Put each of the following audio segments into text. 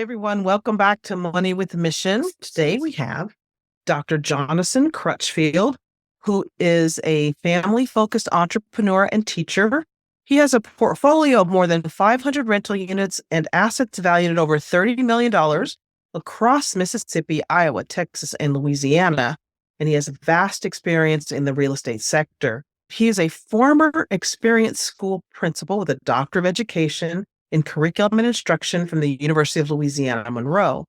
Hey everyone, welcome back to Money with Mission. Today we have Dr. Johnoson Crutchfield, who is a family-focused entrepreneur and teacher. He has a portfolio of more than 500 rental units and assets valued at over $30 million across Mississippi, Iowa, Texas, and Louisiana. And he has vast experience in the real estate sector. He is a former experienced school principal with a Doctor of Education in curriculum and instruction from the University of Louisiana, Monroe.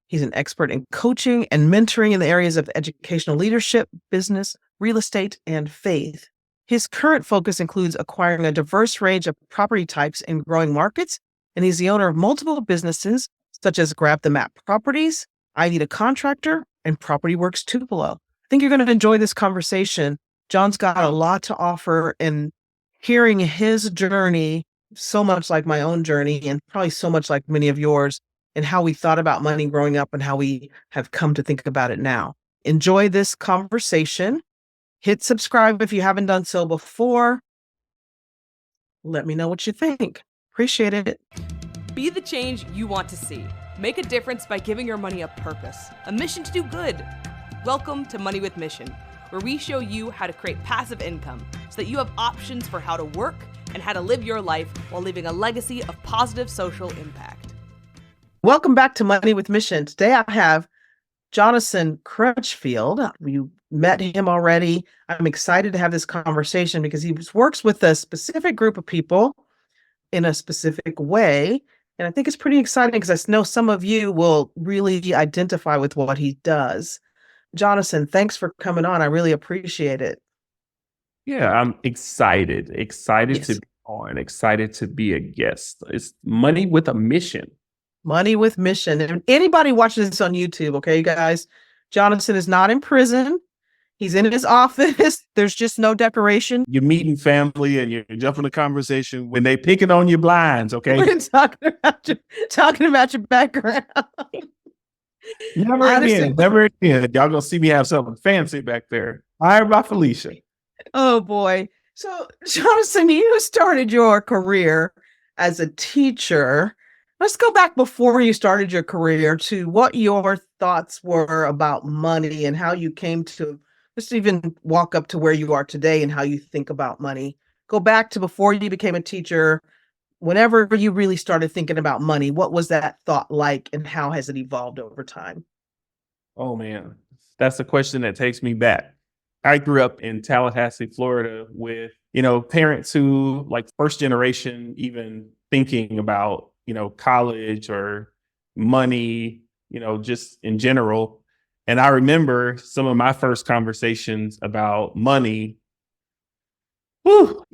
He's an expert in coaching and mentoring in the areas of educational leadership, business, real estate, and faith. His current focus includes acquiring a diverse range of property types in growing markets, and he's the owner of multiple businesses such as Grab the Map Properties, I Need a Contractor, and Property Works Tupelo. I think you're going to enjoy this conversation. John's got a lot to offer, and hearing his journey, so much like my own journey and probably so much like many of yours, and how we thought about money growing up and how we have come to think about it now. Enjoy this conversation. Hit subscribe if you haven't done so before. Let me know what you think. Appreciate it. Be the change you want to see. Make a difference by giving your money a purpose, a mission to do good. Welcome to Money with Mission, where we show you how to create passive income so that you have options for how to work and how to live your life while leaving a legacy of positive social impact. Welcome back to Money with Mission. Today I have Johnoson Crutchfield. You met him already. I'm excited to have this conversation because he works with a specific group of people in a specific way. And I think it's pretty exciting because I know some of you will really identify with what he does. Johnoson, thanks for coming on. I really appreciate it. Yeah, I'm excited Yes. to be on, excited to be a guest. It's Money with a Mission. Money with Mission. And anybody watching this on YouTube, okay, guys, Johnoson is not in prison. He's in his office. There's just no decoration. You're meeting family and you're jumping the conversation when they picking on your blinds, okay? We're talking about your background. Never again. Y'all gonna see me have something fancy back there. Hired by Felecia. Oh boy. So Johnoson, you started your career as a teacher. Let's go back before you started your career to what your thoughts were about money and how you came to just even walk up to where you are today and how you think about money. Go back to before you became a teacher, whenever you really started thinking about money, what was that thought like and how has it evolved over time? Oh man, that's a question that takes me back. I grew up in Tallahassee, Florida with, parents who like first generation, even thinking about, college or money, just in general. And I remember some of my first conversations about money. Don't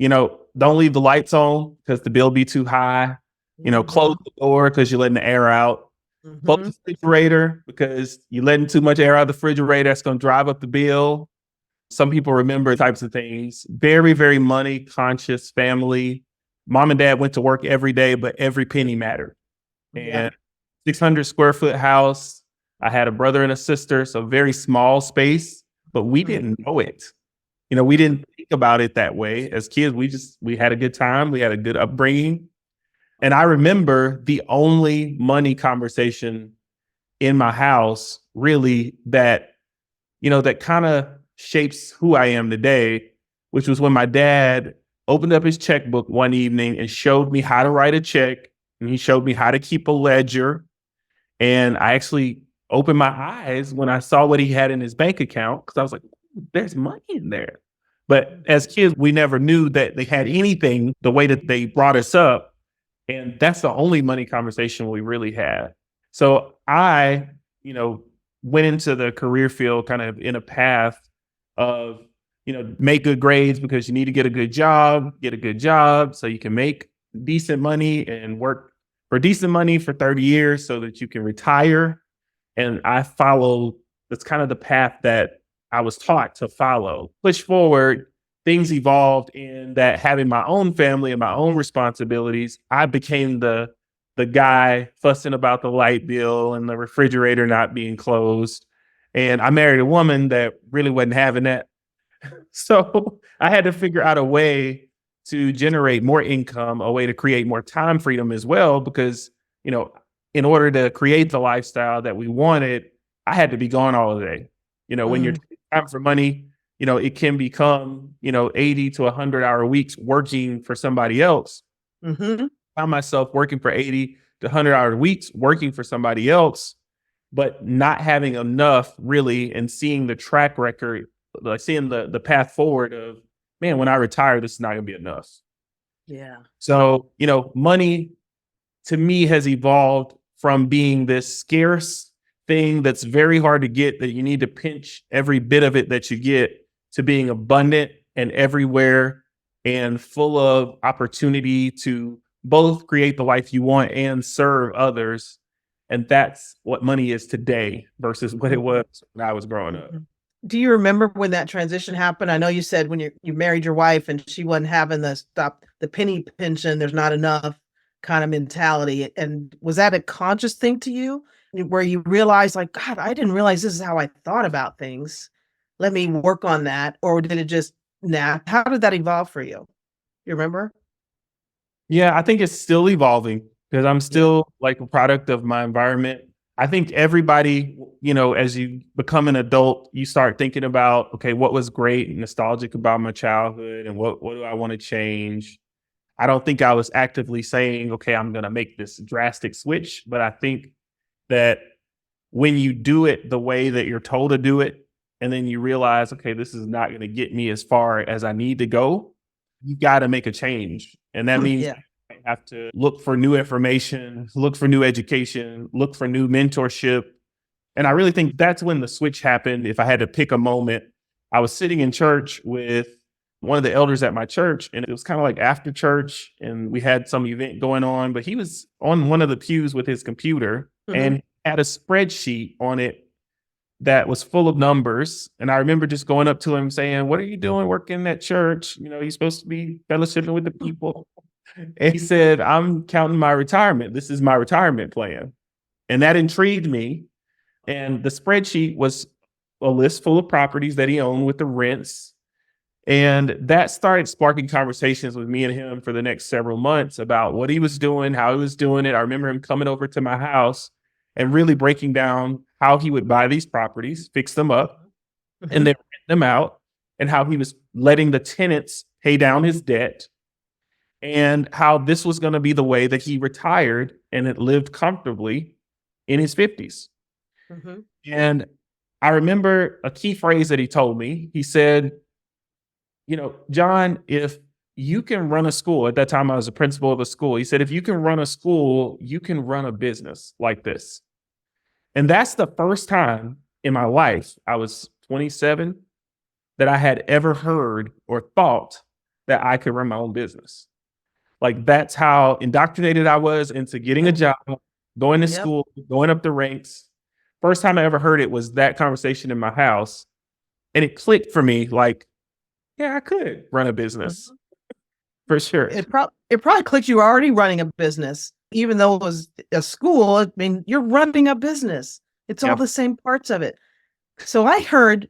leave the lights on because the bill be too high. Close the door because you're letting the air out. Close the refrigerator because you're letting too much air out of the refrigerator. That's going to drive up the bill. Some people remember types of things. Very, very money conscious family. Mom and dad went to work every day, but every penny mattered. And 600 square foot house. I had a brother and a sister, so very small space, but we didn't know it. We didn't think about it that way. As kids, we had a good time. We had a good upbringing. And I remember the only money conversation in my house really that kind of shapes who I am today, which was when my dad opened up his checkbook one evening and showed me how to write a check. And he showed me how to keep a ledger. And I actually opened my eyes when I saw what he had in his bank account because I was like, there's money in there. But as kids, we never knew that they had anything the way that they brought us up. And that's the only money conversation we really had. So I, went into the career field kind of in a path of, make good grades because you need to get a good job so you can make decent money and work for decent money for 30 years so that you can retire. And I followed, that's kind of the path that I was taught to follow. Push forward, things evolved in that having my own family and my own responsibilities, I became the guy fussing about the light bill and the refrigerator not being closed. And I married a woman that really wasn't having that. So I had to figure out a way to generate more income, a way to create more time freedom as well, because, in order to create the lifestyle that we wanted, I had to be gone all day. When you're taking time for money, it can become, 80 to 100-hour weeks working for somebody else. Mm-hmm. I found myself working for 80 to 100-hour weeks working for somebody else, but not having enough really, and seeing the track record, like seeing the path forward of, man, when I retire, this is not going to be enough. Yeah. So, money to me has evolved from being this scarce thing that's very hard to get, that you need to pinch every bit of it that you get, to being abundant and everywhere and full of opportunity to both create the life you want and serve others. And that's what money is today versus what it was when I was growing up. Do you remember when that transition happened? I know you said when you married your wife and she wasn't having the penny pension, there's not enough kind of mentality. And was that a conscious thing to you, where you realized, like, God, I didn't realize this is how I thought about things. Let me work on that. Or did it just, how did that evolve for you? You remember? Yeah, I think it's still evolving because I'm still like a product of my environment. I think everybody, as you become an adult, you start thinking about, okay, what was great and nostalgic about my childhood, and what do I want to change? I don't think I was actively saying, okay, I'm going to make this drastic switch. But I think that when you do it the way that you're told to do it, and then you realize, okay, this is not going to get me as far as I need to go, you got to make a change. And that means you have to look for new information, look for new education, look for new mentorship. And I really think that's when the switch happened. If I had to pick a moment, I was sitting in church with one of the elders at my church, and it was kind of like after church, and we had some event going on, but he was on one of the pews with his computer and had a spreadsheet on it that was full of numbers. And I remember just going up to him saying, "What are you doing working at church? You're supposed to be fellowshipping with the people." And he said, "I'm counting my retirement. This is my retirement plan." And that intrigued me. And the spreadsheet was a list full of properties that he owned with the rents. And that started sparking conversations with me and him for the next several months about what he was doing, how he was doing it. I remember him coming over to my house and really breaking down how he would buy these properties, fix them up, and then rent them out, and how he was letting the tenants pay down his debt, and how this was going to be the way that he retired and had lived comfortably in his 50s. And I remember a key phrase that he told me. He said, "John, if you can run a school," at that time I was a principal of a school. He said, "If you can run a school, you can run a business like this." And that's the first time in my life, I was 27, that I had ever heard or thought that I could run my own business. Like, that's how indoctrinated I was into getting a job, going to school, going up the ranks. First time I ever heard it was that conversation in my house. And it clicked for me, like, yeah, I could run a business for sure. It probably clicked. You were already running a business, even though it was a school. I mean, you're running a business. It's all the same parts of it. So I heard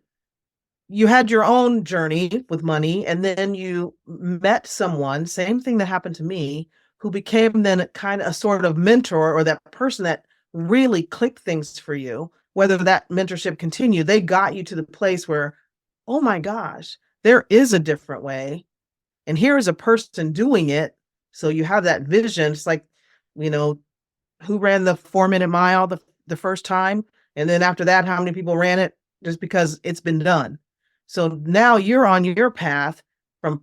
you had your own journey with money, and then you met someone, same thing that happened to me, who became then kind of a sort of mentor, or that person that really clicked things for you. Whether that mentorship continued, they got you to the place where, oh my gosh, there is a different way. And here is a person doing it. So you have that vision. It's like, who ran the 4-minute mile the first time? And then after that, how many people ran it? Just because it's been done. So now you're on your path from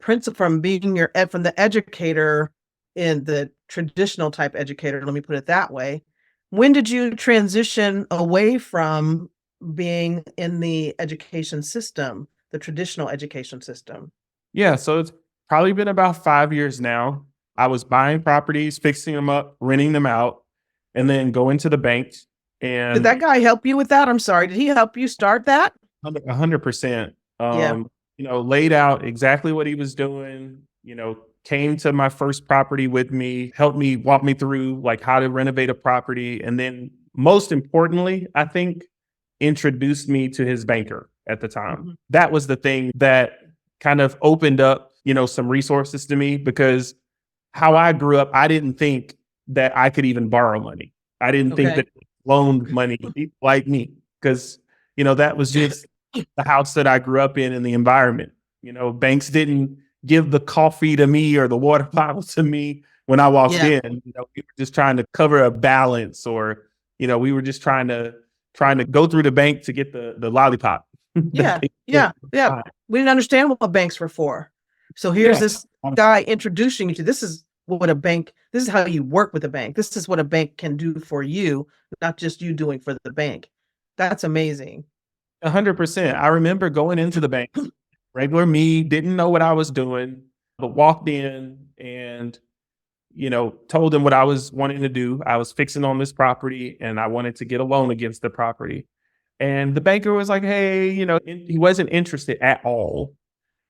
being from the educator in the traditional type educator. Let me put it that way. When did you transition away from being in the education system, the traditional education system? Yeah, so it's probably been about 5 years now. I was buying properties, fixing them up, renting them out, and then going to the bank. And did that guy help you with that? I'm sorry. Did he help you start that? 100%. Laid out exactly what he was doing, came to my first property with me, helped me, walk me through like how to renovate a property. And then most importantly, I think, introduced me to his banker at the time. That was the thing that kind of opened up, some resources to me, because how I grew up, I didn't think that I could even borrow money. I didn't think that they loaned money like me because, that was just the house that I grew up in the environment. Banks didn't give the coffee to me or the water bottle to me when I walked in. We were just trying to cover a balance, or, we were just trying to go through the bank to get the lollipop. Yeah. We didn't understand what banks were for. So here's this guy introducing you to, this is how you work with a bank. This is what a bank can do for you, not just you doing for the bank. That's amazing. 100%. I remember going into the bank, regular me, didn't know what I was doing, but walked in and, told them what I was wanting to do. I was fixing on this property and I wanted to get a loan against the property. And the banker was like, hey, he wasn't interested at all.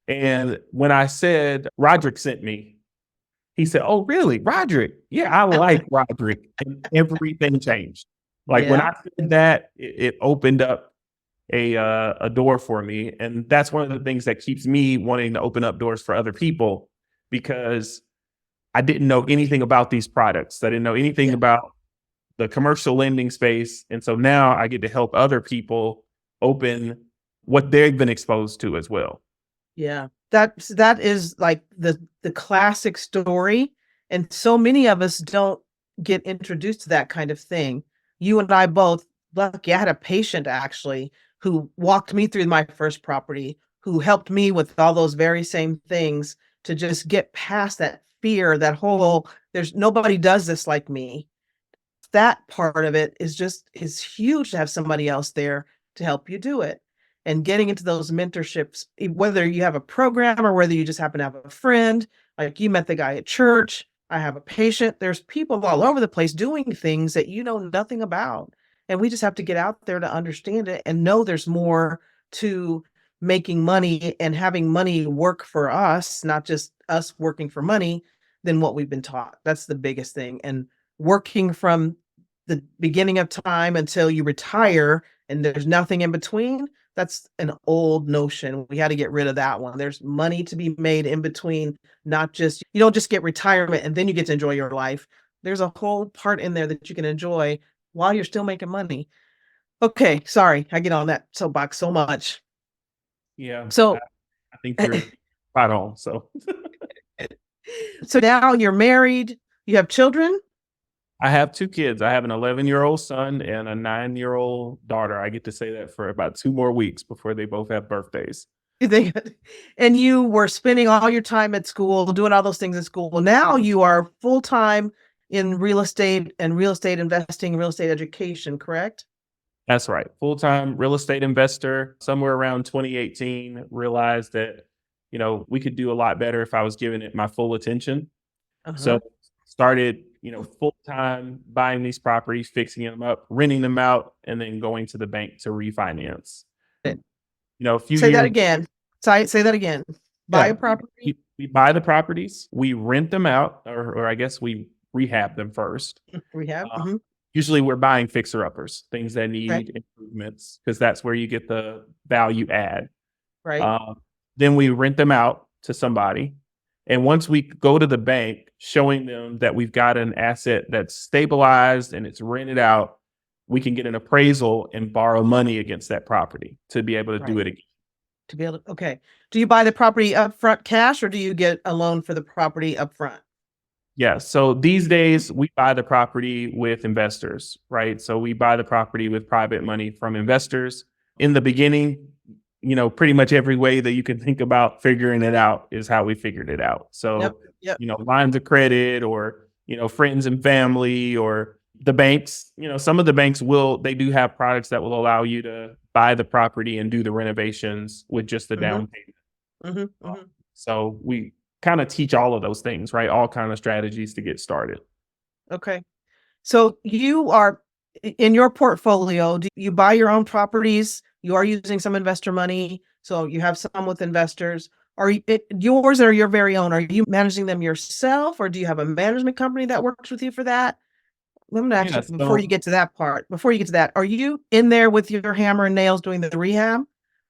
And when I said, Roderick sent me, he said, oh, really? Roderick? Yeah, I like Roderick. And everything changed. Like when I said that, it opened up a door for me. And that's one of the things that keeps me wanting to open up doors for other people, because I didn't know anything about these products. I didn't know anything about the commercial lending space. And so now I get to help other people open what they've been exposed to as well. Yeah, that is like the classic story. And so many of us don't get introduced to that kind of thing. You and I both, lucky, I had a patient actually who walked me through my first property, who helped me with all those very same things to just get past that fear, that whole, there's nobody does this like me. That part of it is huge to have somebody else there to help you do it. And getting into those mentorships, whether you have a program or whether you just happen to have a friend, like you met the guy at church, I have a patient, there's people all over the place doing things that you know nothing about. And we just have to get out there to understand it and know there's more to making money and having money work for us, not just us working for money, than what we've been taught. That's the biggest thing. And working from the beginning of time until you retire and there's nothing in between, that's an old notion. We had to get rid of that one. There's money to be made in between, not just, you don't just get retirement and then you get to enjoy your life. There's a whole part in there that you can enjoy while you're still making money. Okay, sorry, I get on that soapbox so much. Yeah. So I think you're spot on. So now you're married, you have children? I have 2 kids. I have an 11-year-old son and a 9-year-old daughter. I get to say that for about 2 more weeks before they both have birthdays. And you were spending all your time at school, doing all those things at school. Now you are full-time in real estate and real estate investing, real estate education, correct? That's right. Full-time real estate investor. Somewhere around 2018, realized that, we could do a lot better if I was giving it my full attention. So started, full-time buying these properties, fixing them up, renting them out, and then going to the bank to refinance. A few Say years. that again. Say that again. Buy a property. We buy the properties, we rent them out, or I guess we rehab them first. Rehab. Usually we're buying fixer-uppers, things that need improvements, because that's where you get the value add. Right. Then we rent them out to somebody. And once we go to the bank, showing them that we've got an asset that's stabilized and it's rented out, we can get an appraisal and borrow money against that property to be able to do it again. To be able to, okay. Do you buy the property upfront cash or do you get a loan for the property upfront? Yeah. So these days we buy the property with investors, right? So we buy the property with private money from investors. In the beginning, pretty much every way that you can think about figuring it out is how we figured it out. So, lines of credit or, friends and family, or the banks, some of the banks they do have products that will allow you to buy the property and do the renovations with just the down payment. So we kind of teach all of those things, right? All kind of strategies to get started. Okay. So you are in your portfolio, do you buy your own properties? You are using some investor money. So you have some with investors. Are yours or your very own? Are you managing them yourself, or do you have a management company that works with you for that? Let me ask you before you get to that part. Before you get to that, are you in there with your hammer and nails doing the rehab,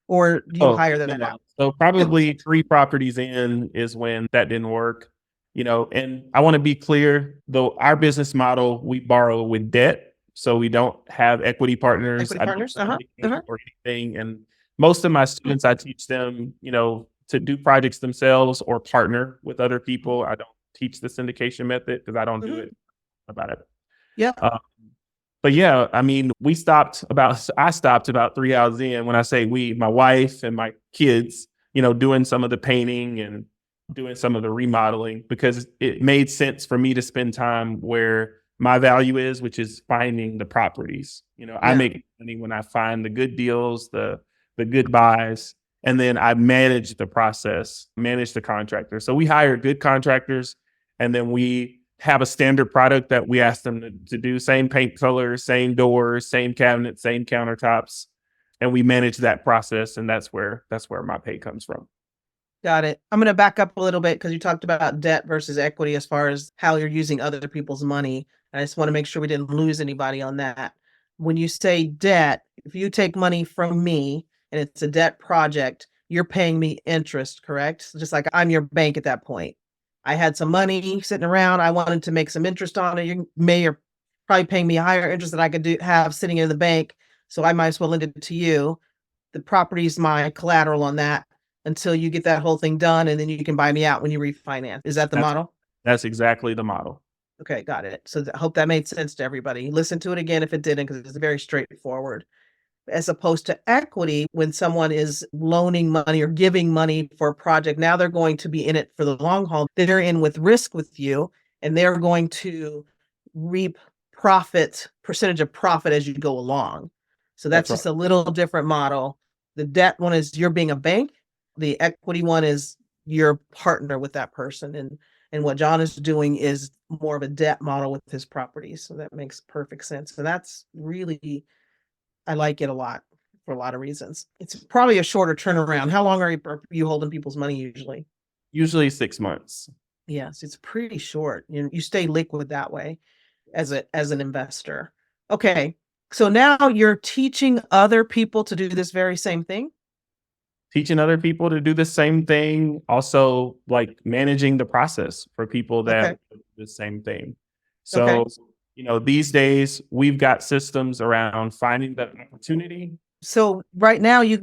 or do you hire them out? So probably 3 properties in is when that didn't work. And I want to be clear, though, our business model, we borrow with debt. So we don't have equity partners. Equity I don't partners? syndicate or anything. And most of my students, I teach them, to do projects themselves or partner with other people. I don't teach the syndication method because I don't do it about it. Yeah. But yeah, I mean, I stopped about 3 hours in. When I say we, my wife and my kids, doing some of the painting and doing some of the remodeling, because it made sense for me to spend time where my value is, which is finding the properties. I make money when I find the good deals, the good buys, and then I manage the process, manage the contractor. So we hire good contractors, and then we have a standard product that we ask them to do, same paint colors, same doors, same cabinets, same countertops, and we manage that process. And that's where my pay comes from. Got it. I'm going to back up a little bit because you talked about debt versus equity as far as how you're using other people's money. I just want to make sure we didn't lose anybody on that. When you say debt, if you take money from me and it's a debt project, you're paying me interest, correct? Just like I'm your bank at that point. I had some money sitting around. I wanted to make some interest on it. You may or probably paying me higher interest than I could have sitting in the bank. So I might as well lend it to you. The property's my collateral on that until you get that whole thing done, and then you can buy me out when you refinance. Is that the model? That's exactly the model. Okay, got it. So I hope that made sense to everybody. Listen to it again if it didn't, because it's very straightforward. As opposed to equity, when someone is loaning money or giving money for a project, now they're going to be in it for the long haul. They're in with risk with you, and they're going to reap percentage of profit as you go along. So that's just a little different model. The debt one is you're being a bank. The equity one is your partner with that person. And what John is doing is more of a debt model with his properties. So that makes perfect sense. And that's really, I like it a lot for a lot of reasons. It's probably a shorter turnaround. How long are you holding people's money usually? Usually 6 months. Yes, it's pretty short. You stay liquid that way as an investor. Okay. So now you're teaching other people to do this very same thing? Teaching other people to do the same thing, also like managing the process for people that do the same thing. So, these days we've got systems around finding that opportunity. So right now you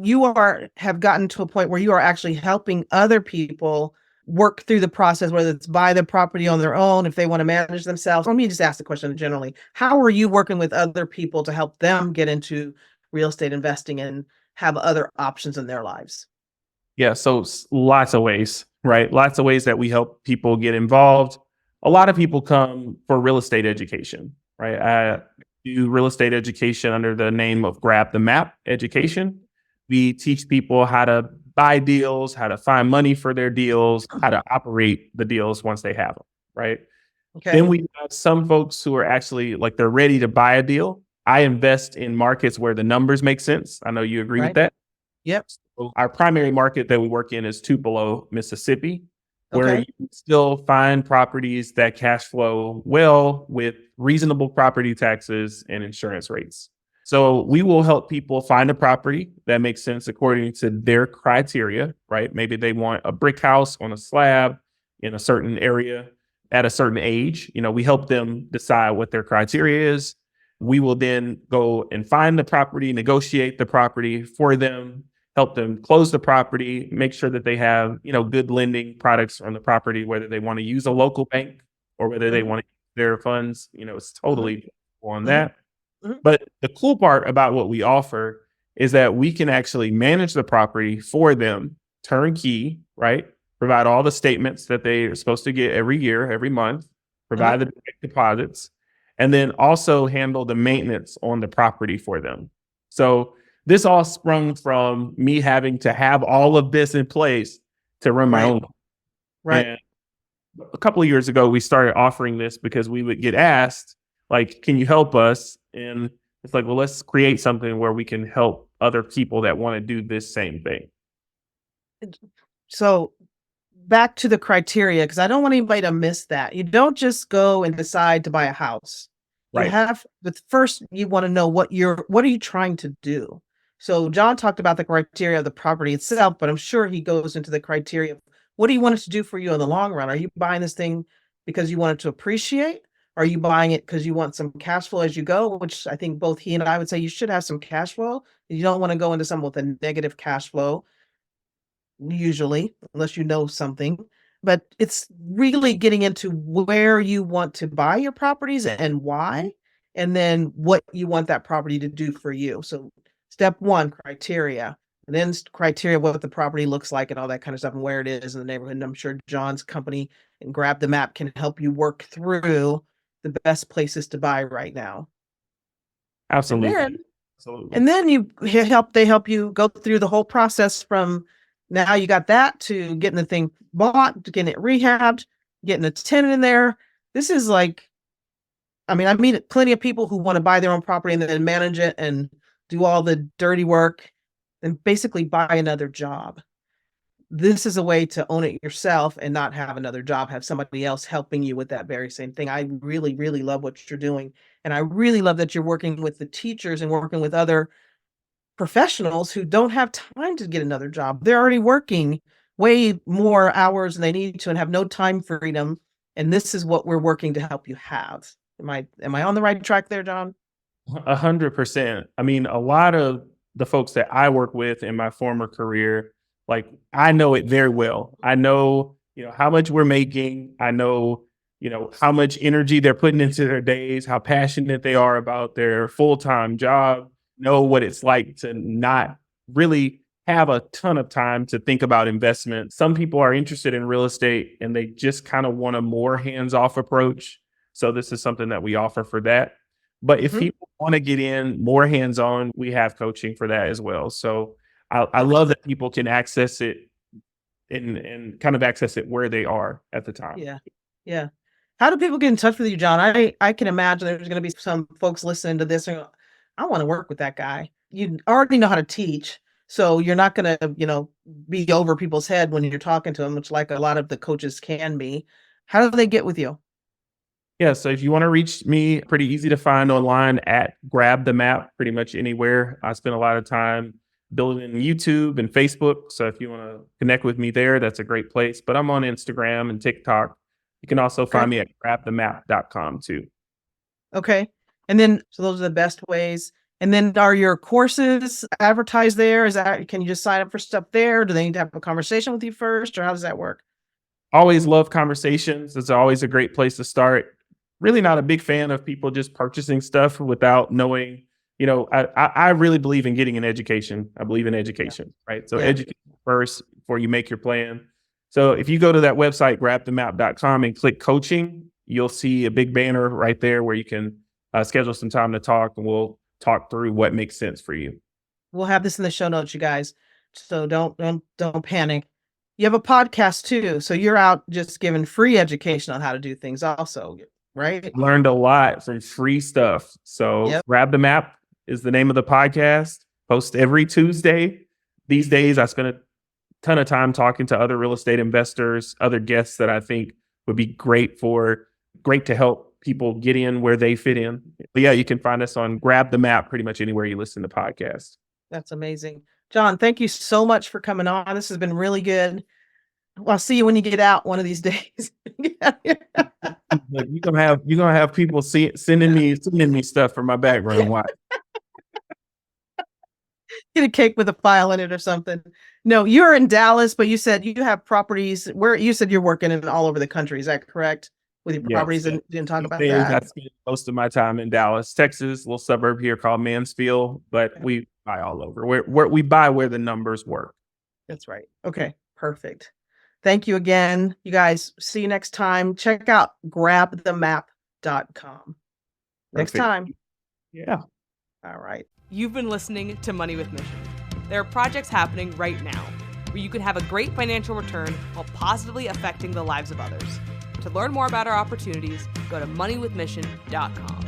have gotten to a point where you are actually helping other people work through the process, whether it's buy the property on their own, if they want to manage themselves. Let me just ask the question generally. How are you working with other people to help them get into real estate investing and have other options in their lives? Yeah, so lots of ways, right? Lots of ways that we help people get involved. A lot of people come for real estate education, right? I do real estate education under the name of Grab the Map Education. We teach people how to buy deals, how to find money for their deals, how to operate the deals once they have them, right? Okay. Then we have some folks who are actually like they're ready to buy a deal. I invest in markets where the numbers make sense. I know you agree with that. Yep. So our primary market that we work in is Tupelo, Mississippi, where you can still find properties that cash flow well with reasonable property taxes and insurance rates. So we will help people find a property that makes sense according to their criteria, right? Maybe they want a brick house on a slab in a certain area at a certain age. We help them decide what their criteria is. We will then go and find the property, negotiate the property for them, help them close the property, make sure that they have, good lending products on the property, whether they want to use a local bank or whether they want to use their funds, it's totally on that. But the cool part about what we offer is that we can actually manage the property for them, turnkey, right? Provide all the statements that they are supposed to get every year, every month, provide the direct deposits, and then also handle the maintenance on the property for them. So this all sprung from me having to have all of this in place to run my own. Right. And a couple of years ago, we started offering this because we would get asked, like, can you help us? And it's like, well, let's create something where we can help other people that want to do this same thing. So back to the criteria, because I don't want anybody to miss that. You don't just go and decide to buy a house. You have, but first you want to know what are you trying to do? So John talked about the criteria of the property itself, but I'm sure he goes into the criteria of what do you want it to do for you in the long run? Are you buying this thing because you want it to appreciate? Are you buying it because you want some cash flow as you go, which I think both he and I would say you should have some cash flow. You don't want to go into something with a negative cash flow, usually, unless you know something. But it's really getting into where you want to buy your properties and why, and then what you want that property to do for you. So step one, criteria, and then criteria, what the property looks like and all that kind of stuff and where it is in the neighborhood. And I'm sure John's company and Grab the Map can help you work through the best places to buy right now. Absolutely. And then they help you go through the whole process from now you got that to getting the thing bought, to getting it rehabbed, getting a tenant in there. This is like, I meet plenty of people who want to buy their own property and then manage it and do all the dirty work and basically buy another job. This is a way to own it yourself and not have another job, have somebody else helping you with that very same thing. I really, really love what you're doing. And I really love that you're working with the teachers and working with other professionals who don't have time to get another job. They're already working way more hours than they need to and have no time freedom. And this is what we're working to help you have. Am I on the right track there, John? 100%. A lot of the folks that I work with in my former career, like I know it very well. I know, how much we're making. I know, how much energy they're putting into their days, how passionate they are about their full-time job, know what it's like to not really have a ton of time to think about investment. Some people are interested in real estate and they just kind of want a more hands-off approach. So this is something that we offer for that. But if people want to get in more hands-on, we have coaching for that as well. So I love that people can access it and kind of access it where they are at the time. Yeah. Yeah. How do people get in touch with you, John? I can imagine there's going to be some folks listening to this and go, I want to work with that guy. You already know how to teach. So you're not going to, be over people's head when you're talking to them, which like a lot of the coaches can be. How do they get with you? Yeah, so if you want to reach me, pretty easy to find online at Grab the Map, pretty much anywhere. I spend a lot of time building YouTube and Facebook. So if you want to connect with me there, that's a great place. But I'm on Instagram and TikTok. You can also find me at grabthemap.com too. Okay. And then, so those are the best ways. And then are your courses advertised there? Can you just sign up for stuff there? Do they need to have a conversation with you first, or how does that work? Always love conversations. It's always a great place to start. Really not a big fan of people just purchasing stuff without knowing, I really believe in getting an education. I believe in education, right? So educate first before you make your plan. So if you go to that website, grabthemap.com and click coaching, you'll see a big banner right there where you can schedule some time to talk, and we'll talk through what makes sense for you. We'll have this in the show notes, you guys. So don't panic. You have a podcast too. So you're out just giving free education on how to do things also, right? Learned a lot from free stuff. So Grab the Map is the name of the podcast. Post every Tuesday. These days, I spend a ton of time talking to other real estate investors, other guests that I think would be great to help people get in where they fit in. But yeah, you can find us on Grab the Map pretty much anywhere you listen to podcasts. That's amazing. John, thank you so much for coming on. This has been really good. Well, I'll see you when you get out one of these days. Look, you're gonna have people sending me stuff for my background. Why? Get a cake with a file in it or something. No, you're in Dallas, but you said you have properties where you said you're working in all over the country. Is that correct? With your properties, and didn't talk about that. I spend most of my time in Dallas, Texas, a little suburb here called Mansfield, but we buy all over. We buy where the numbers work. That's right. Okay, perfect. Thank you again. You guys, see you next time. Check out grabthemap.com. Next time. Yeah. All right. You've been listening to Money with Mission. There are projects happening right now where you can have a great financial return while positively affecting the lives of others. To learn more about our opportunities, go to moneywithmission.com.